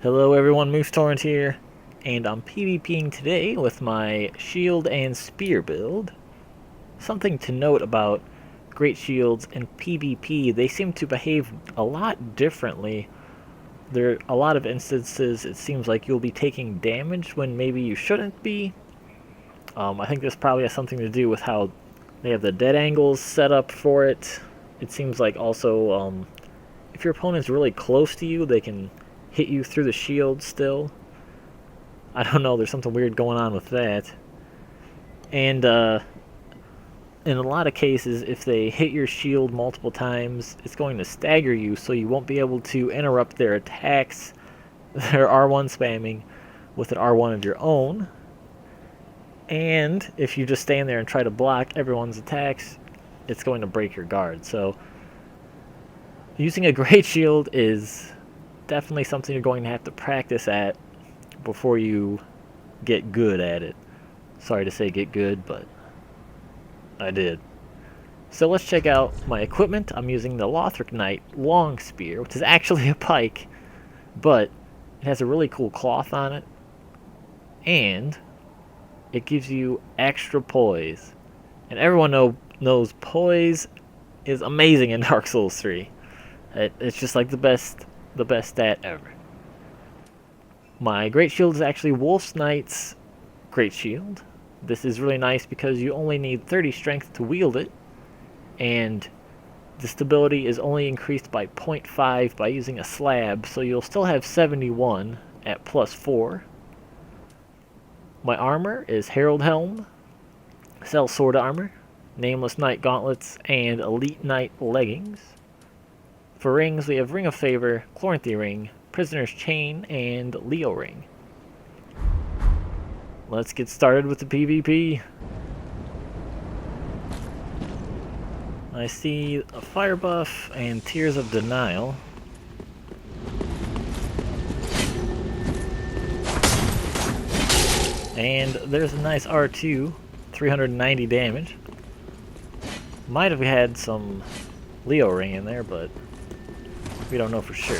Hello everyone, Moose Torrent here, and I'm PvPing today with my shield and spear build. Something to note about great shields in PvP, they seem to behave a lot differently. There are a lot of instances it seems like you'll be taking damage when maybe you shouldn't be. I think this probably has something to do with how they have the dead angles set up for it. It seems like also if your opponent's really close to you, they can hit you through the shield still. I don't know, there's something weird going on with that. And in a lot of cases, if they hit your shield multiple times, it's going to stagger you, so you won't be able to interrupt their attacks, their R1 spamming, with an R1 of your own. And if you just stand there and try to block everyone's attacks, it's going to break your guard. So using a great shield is definitely something you're going to have to practice at before you get good at it. Sorry to say get good, but I did. So let's check out my equipment. I'm using the Lothric Knight long spear, which is actually a pike, but it has a really cool cloth on it, and it gives you extra poise. And everyone knows poise is amazing in Dark Souls 3. It's just like the best stat ever. My great shield is actually Wolf's Knight's great shield. This is really nice because you only need 30 strength to wield it, and the stability is only increased by 0.5 by using a slab, so you'll still have 71 at +4. My armor is Herald Helm, Cell Sword Armor, Nameless Knight Gauntlets, and Elite Knight Leggings. For rings, we have Ring of Favor, Chloranthy Ring, Prisoner's Chain, and Leo Ring. Let's get started with the PvP. I see a Fire Buff and Tears of Denial. And there's a nice R2, 390 damage. Might have had some Leo Ring in there, but we don't know for sure.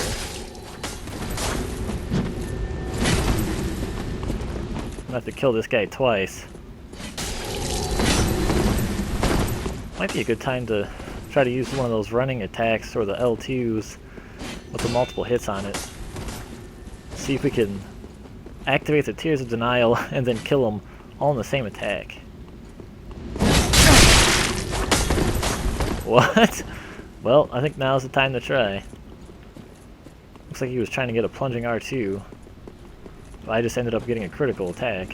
I'm gonna have to kill this guy twice. Might be a good time to try to use one of those running attacks or the L2s with the multiple hits on it. See if we can activate the Tears of Denial and then kill them all in the same attack. What? Well, I think now's the time to try. Looks like he was trying to get a plunging R2. I just ended up getting a critical attack.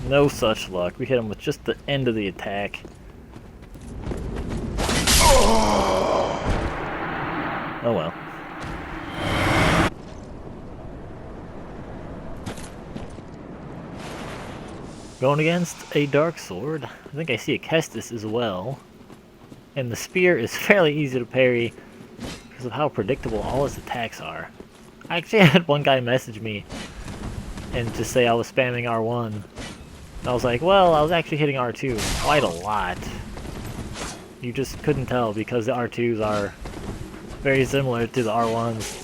No such luck. We hit him with just the end of the attack. Oh well. Going against a Dark Sword. I think I see a Kestis as well. And the spear is fairly easy to parry because of how predictable all his attacks are. I actually had one guy message me and just say I was spamming R1. And I was like, well, I was actually hitting R2 quite a lot. You just couldn't tell because the R2s are very similar to the R1s.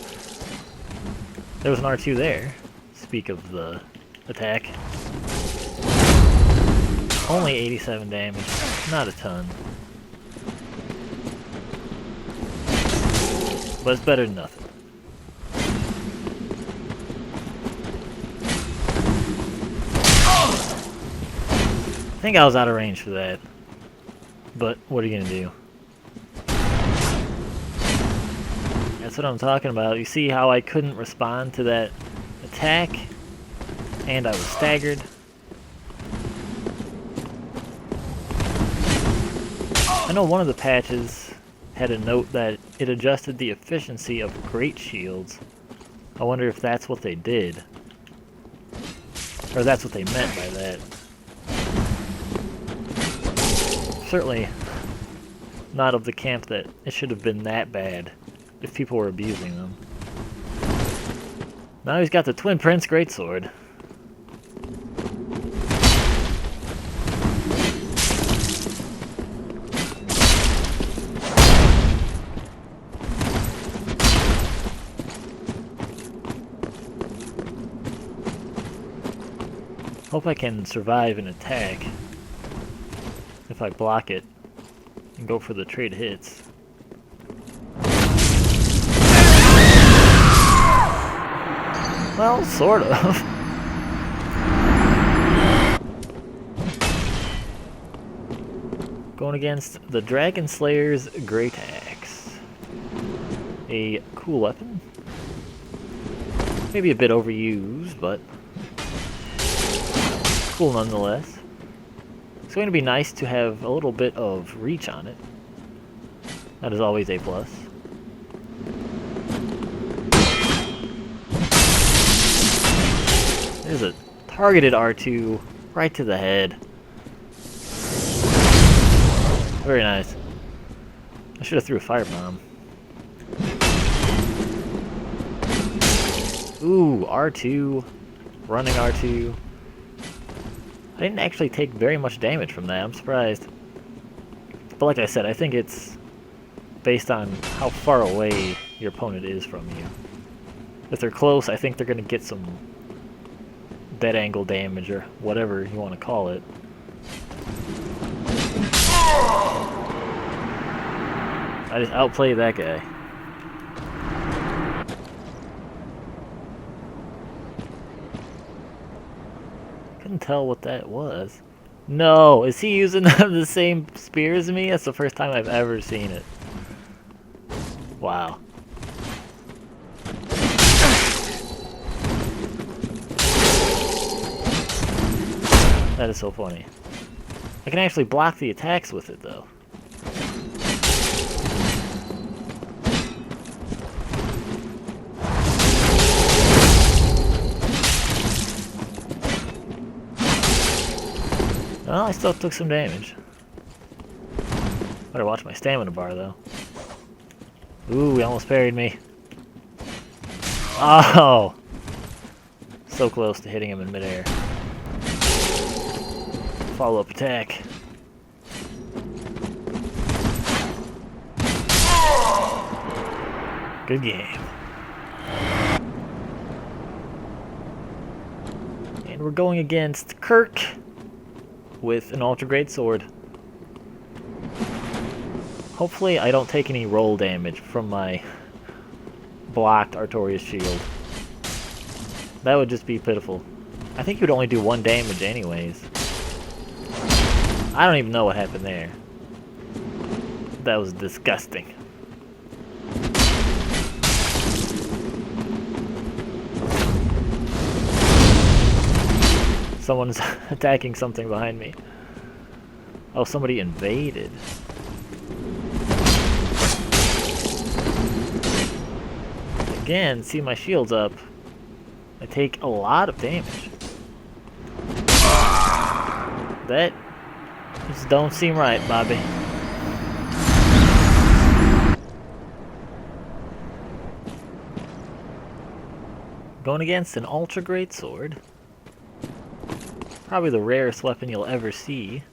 There was an R2 there. Speak of the attack. Only 87 damage, not a ton. But it's better than nothing. I think I was out of range for that. But what are you gonna do? That's what I'm talking about. You see how I couldn't respond to that attack? And I was staggered. I know one of the patches had a note that it adjusted the efficiency of great shields. I wonder if that's what they did. Or that's what they meant by that. Certainly not of the camp that it should have been that bad if people were abusing them. Now he's got the Twin Prince Greatsword. Hope I can survive an attack if I block it and go for the trade hits. Well, sort of. Going against the Dragon Slayer's Great Axe. A cool weapon. Maybe a bit overused, but cool nonetheless. It's going to be nice to have a little bit of reach on it. That is always a plus. There's a targeted R2 right to the head. Very nice. I should have threw a firebomb. Ooh, R2. Running R2. I didn't actually take very much damage from that. I'm surprised. But like I said, I think it's based on how far away your opponent is from you. If they're close, I think they're going to get some dead angle damage or whatever you want to call it. I just outplayed that guy. Couldn't tell what that was. No, is he using the same spear as me? That's the first time I've ever seen it. Wow. That is so funny. I can actually block the attacks with it, though. Well, I still took some damage. Better watch my stamina bar, though. Ooh, he almost parried me. Oh! So close to hitting him in midair. Follow-up attack. Good game. And we're going against Kirk with an Ultra Great Sword. Hopefully I don't take any roll damage from my blocked Artorias shield. That would just be pitiful. I think he would only do 1 damage anyways. I don't even know what happened there. That was disgusting. Someone's attacking something behind me. Oh, somebody invaded. Again, see my shield's up. I take a lot of damage. That just don't seem right, Bobby. Going against an Ultra Great Sword. Probably the rarest weapon you'll ever see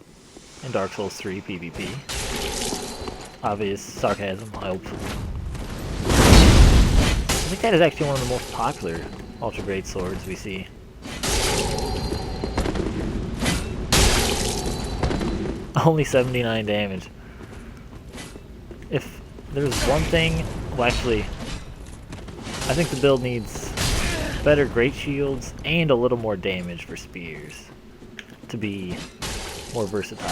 in Dark Souls 3 PvP. Obvious sarcasm, I hope. I think that is actually one of the most popular Ultra Great Swords we see. Only 79 damage. If there's one thing, well actually, I think the build needs better great shields and a little more damage for spears to be more versatile.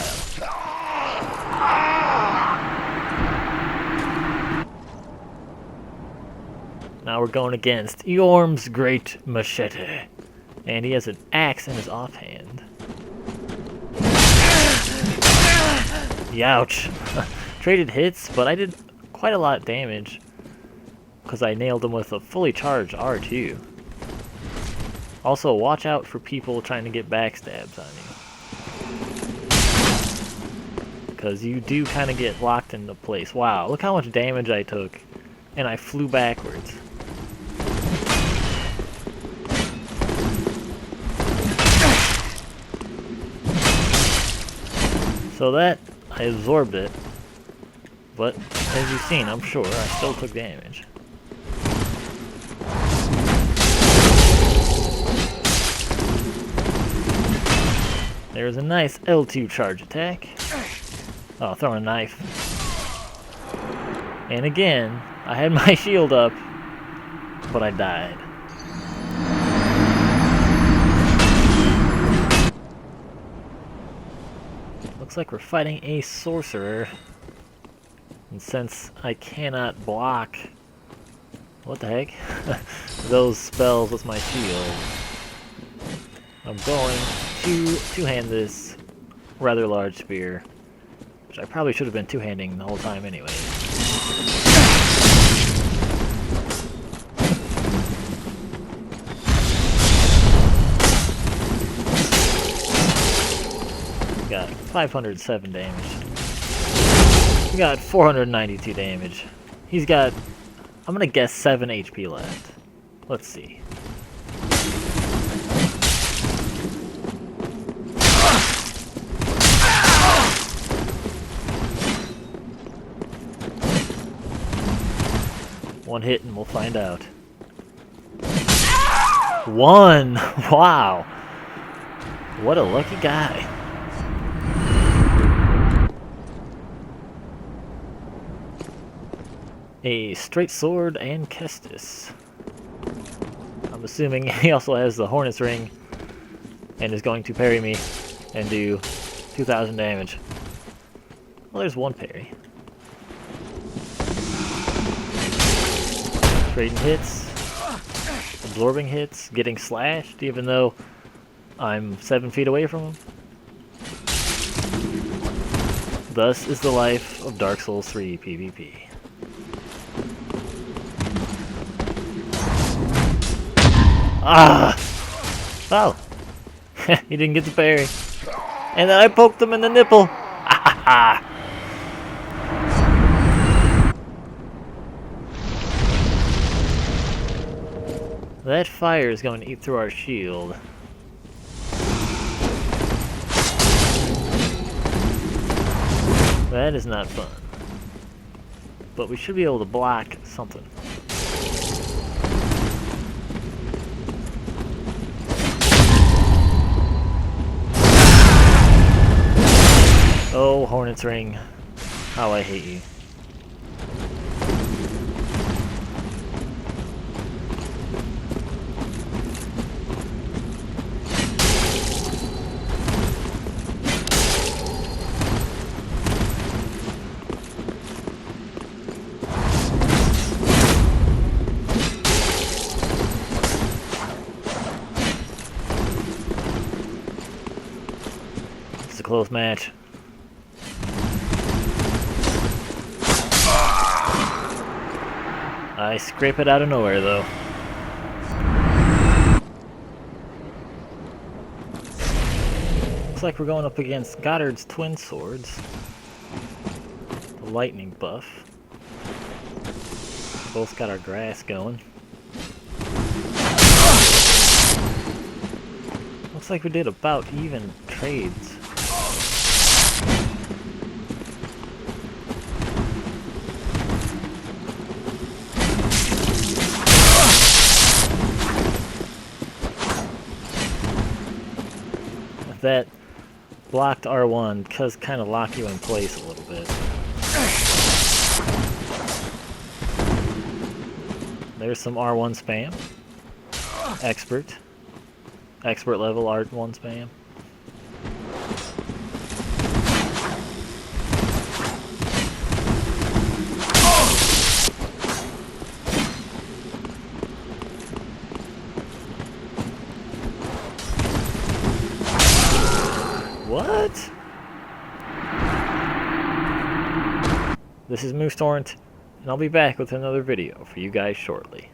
Now we're going against Yorm's Great Machete, and he has an axe in his offhand. Youch! Traded hits, but I did quite a lot of damage because I nailed him with a fully charged R2. Also, watch out for people trying to get backstabs on you, because you do kind of get locked into place. Wow, look how much damage I took, and I flew backwards. So that, I absorbed it, but as you've seen, I'm sure, I still took damage. There's a nice L2 charge attack. Oh, throwing a knife. And again, I had my shield up, but I died. Looks like we're fighting a sorcerer. And since I cannot block, what the heck, those spells with my shield, I'm going to two-hand this rather large spear, which I probably should have been two-handing the whole time anyway. Got 507 damage. We got 492 damage. He's got, I'm gonna guess 7 HP left. Let's see. One hit and we'll find out. 1! Wow! What a lucky guy. A straight sword and Kestis. I'm assuming he also has the Hornet's Ring and is going to parry me and do 2,000 damage. Well, there's one parry. Trading hits, absorbing hits, getting slashed even though I'm 7 feet away from him. Thus is the life of Dark Souls 3 PvP. Ah! Oh! He didn't get the parry. And then I poked him in the nipple! Ah! That fire is going to eat through our shield. That is not fun. But we should be able to block something. Oh, Hornet's Ring. How I hate you. It's a close match. I scrape it out of nowhere, though. Looks like we're going up against Goddard's twin swords. The lightning buff. Both got our grass going. Looks like we did about even trades. That blocked R1 does kind of lock you in place a little bit. There's some R1 spam. Expert level R1 spam. What? This is Moose Torrent, and I'll be back with another video for you guys shortly.